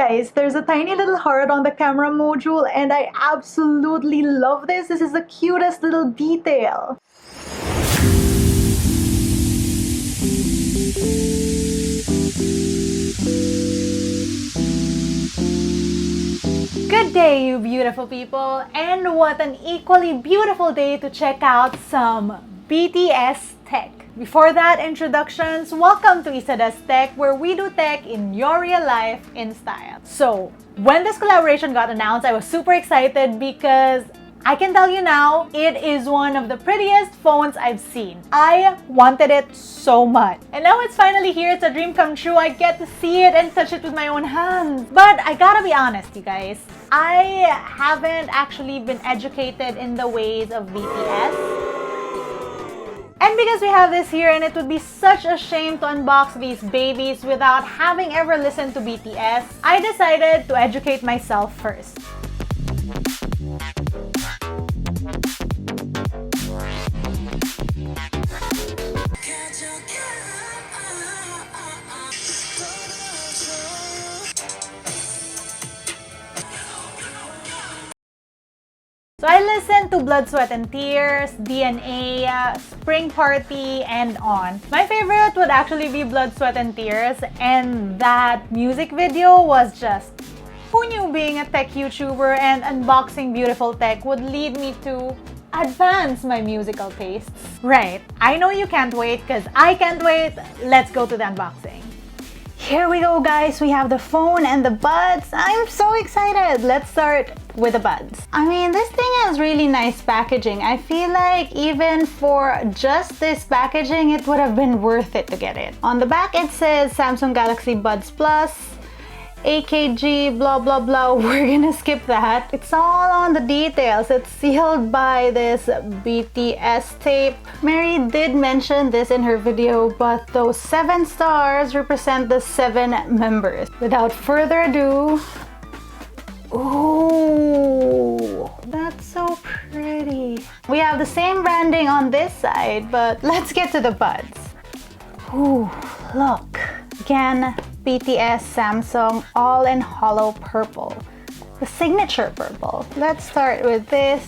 Guys, there's a tiny little heart on the camera module and I absolutely love this. This is the cutest little detail. Good day, you beautiful people, and what an equally beautiful day to check out some BTS tech. Before that, introductions, welcome to LAZADA's Tech, where we do tech in your real life in style. So, when this collaboration got announced, I was super excited because I can tell you now, it is one of the prettiest phones I've seen. I wanted it so much. And now it's finally here. It's a dream come true. I get to see it and touch it with my own hands. But I gotta be honest, you guys. I haven't actually been educated in the ways of BTS. And because we have this here, and it would be such a shame to unbox these babies without having ever listened to BTS, I decided to educate myself first. So I listened to Blood, Sweat and Tears, DNA, Spring Party, and on. My favorite would actually be Blood, Sweat and Tears, and that music video was just... Who knew being a tech YouTuber and unboxing beautiful tech would lead me to advance my musical tastes? Right, I know you can't wait because I can't wait. Let's go to the unboxing. Here we go, guys. We have the phone and the buds. I'm so excited. Let's start with the buds. I mean, this thing has really nice packaging. I feel like even for just this packaging, it would have been worth it to get it. On the back, it says Samsung Galaxy Buds Plus, AKG, blah, blah, blah. We're gonna skip that. It's all on the details. It's sealed by this BTS tape. Mary did mention this in her video, but those 7 stars represent the 7 members. Without further ado, ooh, that's so pretty. We have the same branding on this side, but let's get to the buds. Ooh, look. Again, BTS Samsung, all in hollow purple. The signature purple. Let's start with this.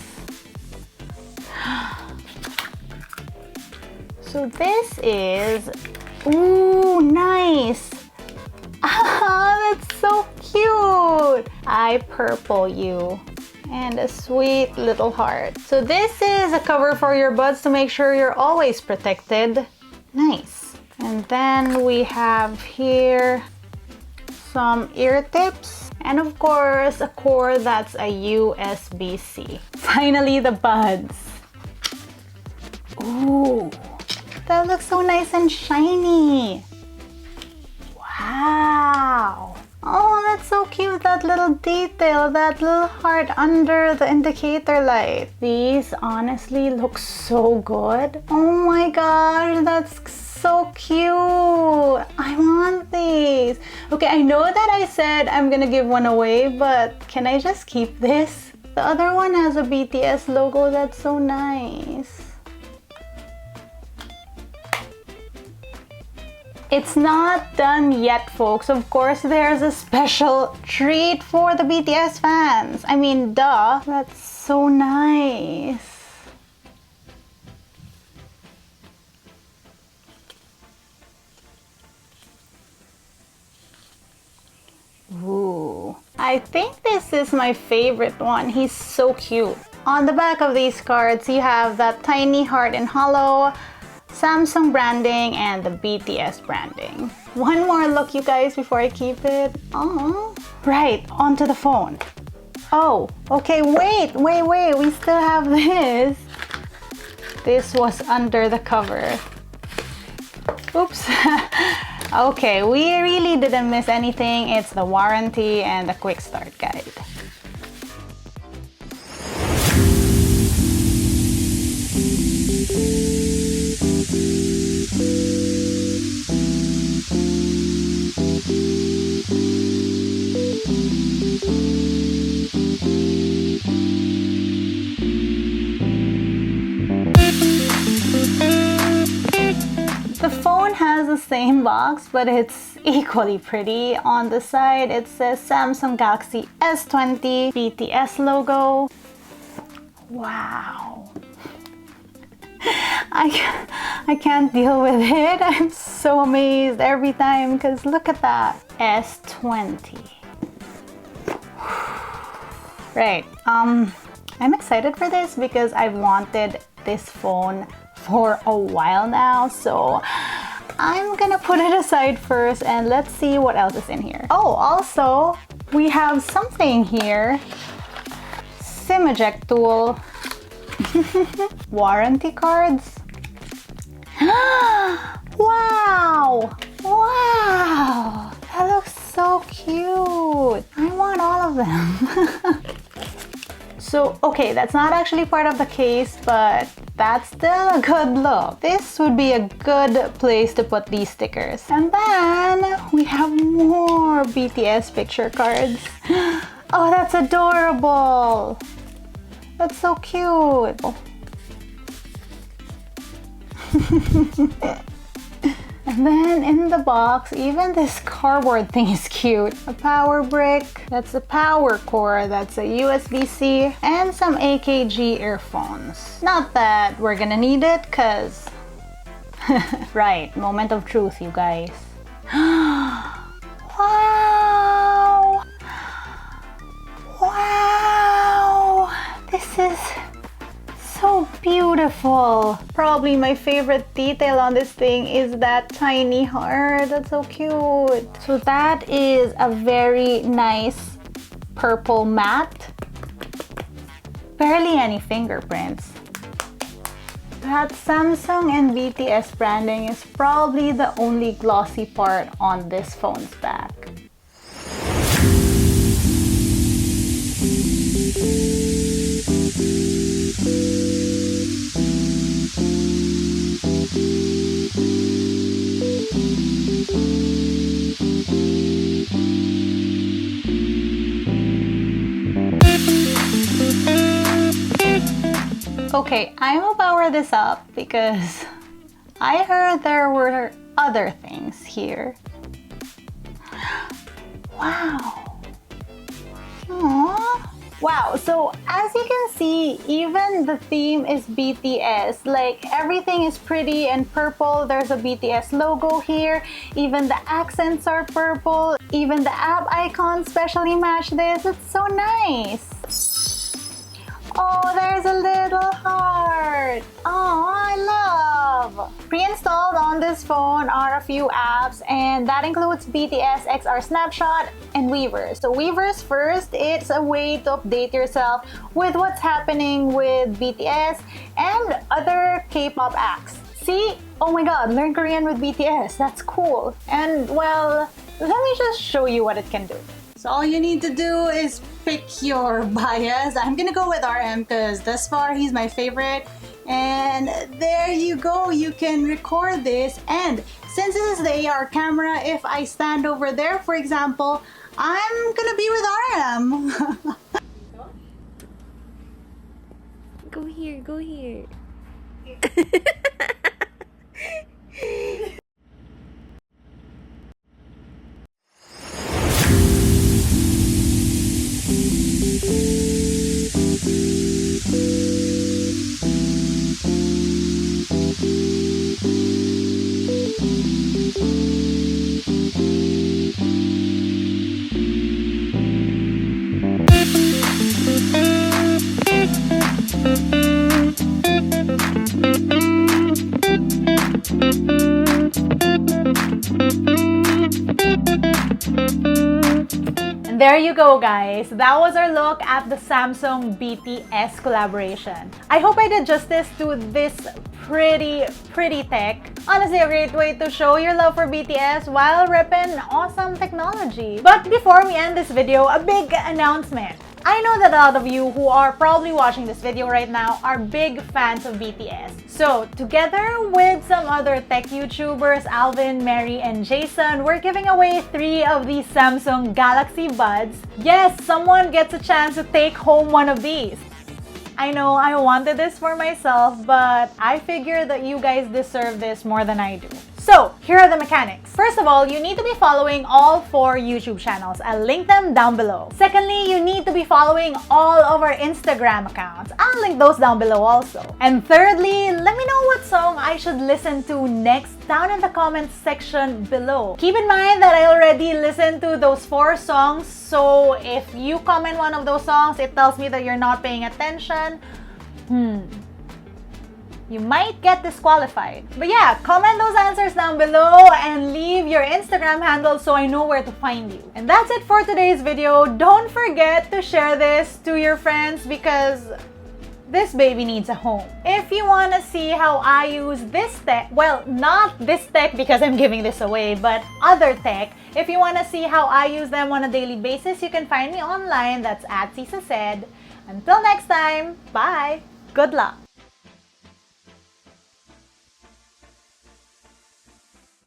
So this is, ooh, nice. Ah, that's so cute. I purple you. And a sweet little heart. So this is a cover for your buds to make sure you're always protected. Nice. And then we have here some ear tips. And of course, a cord that's a USB-C. Finally, the buds. Ooh, that looks so nice and shiny. Wow. Oh, that's so cute, that little detail, that little heart under the indicator light. These honestly look so good. Oh my gosh, that's so cute. I want these. Okay, I know that I said I'm gonna give one away, but can I just keep this? The other one has a BTS logo. That's so nice. It's not done yet, folks. Of course, there's a special treat for the BTS fans. I mean, duh. That's so nice. Ooh, I think this is my favorite one. He's so cute. On the back of these cards, you have that tiny heart in hollow, Samsung branding, and the BTS branding. One more look, you guys, before I keep it. Oh, right, onto the phone. Oh, okay, wait, we still have this. This was under the cover. Oops. Okay, we really didn't miss anything. It's the warranty and the quick start guide. The phone has the same box, but it's equally pretty. On the side, it says Samsung Galaxy S20 BTS logo. Wow. I can't deal with it. I'm so amazed every time because look at that. S20. Right. I'm excited for this because I've wanted this phone for a while now, so I'm gonna put it aside first and let's see what else is in here. Oh, also we have something here. SIM eject tool. Warranty cards. Wow! Wow! That looks so cute. I want all of them. So, okay, that's not actually part of the case, but that's still a good look. This would be a good place to put these stickers. And then we have more BTS picture cards. Oh, that's adorable. That's so cute. And then in the box, even this cardboard thing is cute. A power brick, that's a power cord, that's a USB-C, and some AKG earphones. Not that we're gonna need it, cause... Right, moment of truth, you guys. Wow! Wow! This is so beautiful. Probably my favorite detail on this thing is that tiny heart. That's so cute. So that is a very nice purple matte. Barely any fingerprints. That Samsung and BTS branding is probably the only glossy part on this phone's back. Okay, I'm gonna power this up because I heard there were other things here. Wow. Aww. Wow, so as you can see, even the theme is BTS. Like, everything is pretty and purple. There's a BTS logo here. Even the accents are purple. Even the app icons specially match this. It's so nice. Oh, there's a little heart. Oh, I love. Pre-installed on this phone are a few apps, and that includes BTS XR Snapshot and Weavers. So Weavers first, it's a way to update yourself with what's happening with BTS and other K-pop acts. See? Oh my god, learn Korean with BTS. That's cool. And well, let me just show you what it can do. So all you need to do is pick your bias. I'm gonna go with RM because thus far he's my favorite. And there you go, you can record this. And since this is the AR camera, if I stand over there, for example, I'm gonna be with RM. Go here, go here. And there you go, guys. That was our look at the Samsung BTS collaboration. I hope I did justice to this pretty tech. Honestly, a great way to show your love for BTS while repping awesome technology. But before we end this video, a big announcement. I know that a lot of you who are probably watching this video right now are big fans of BTS. So, together with some other tech YouTubers, Alvin, Mary, and Jason, we're giving away 3 of these Samsung Galaxy Buds. Yes, someone gets a chance to take home one of these. I know I wanted this for myself, but I figure that you guys deserve this more than I do. So, here are the mechanics. First of all, you need to be following all 4 YouTube channels. I'll link them down below. Secondly, you need to be following all of our Instagram accounts. I'll link those down below also. And thirdly, let me know what song I should listen to next down in the comments section below. Keep in mind that I already listened to those 4 songs, so if you comment one of those songs, it tells me that you're not paying attention. You might get disqualified. But yeah, comment those answers down below and leave your Instagram handle so I know where to find you. And that's it for today's video. Don't forget to share this to your friends because this baby needs a home. If you want to see how I use this tech, well, not this tech because I'm giving this away, but other tech, if you want to see how I use them on a daily basis, you can find me online. That's at Cisa Said. Until next time, bye! Good luck!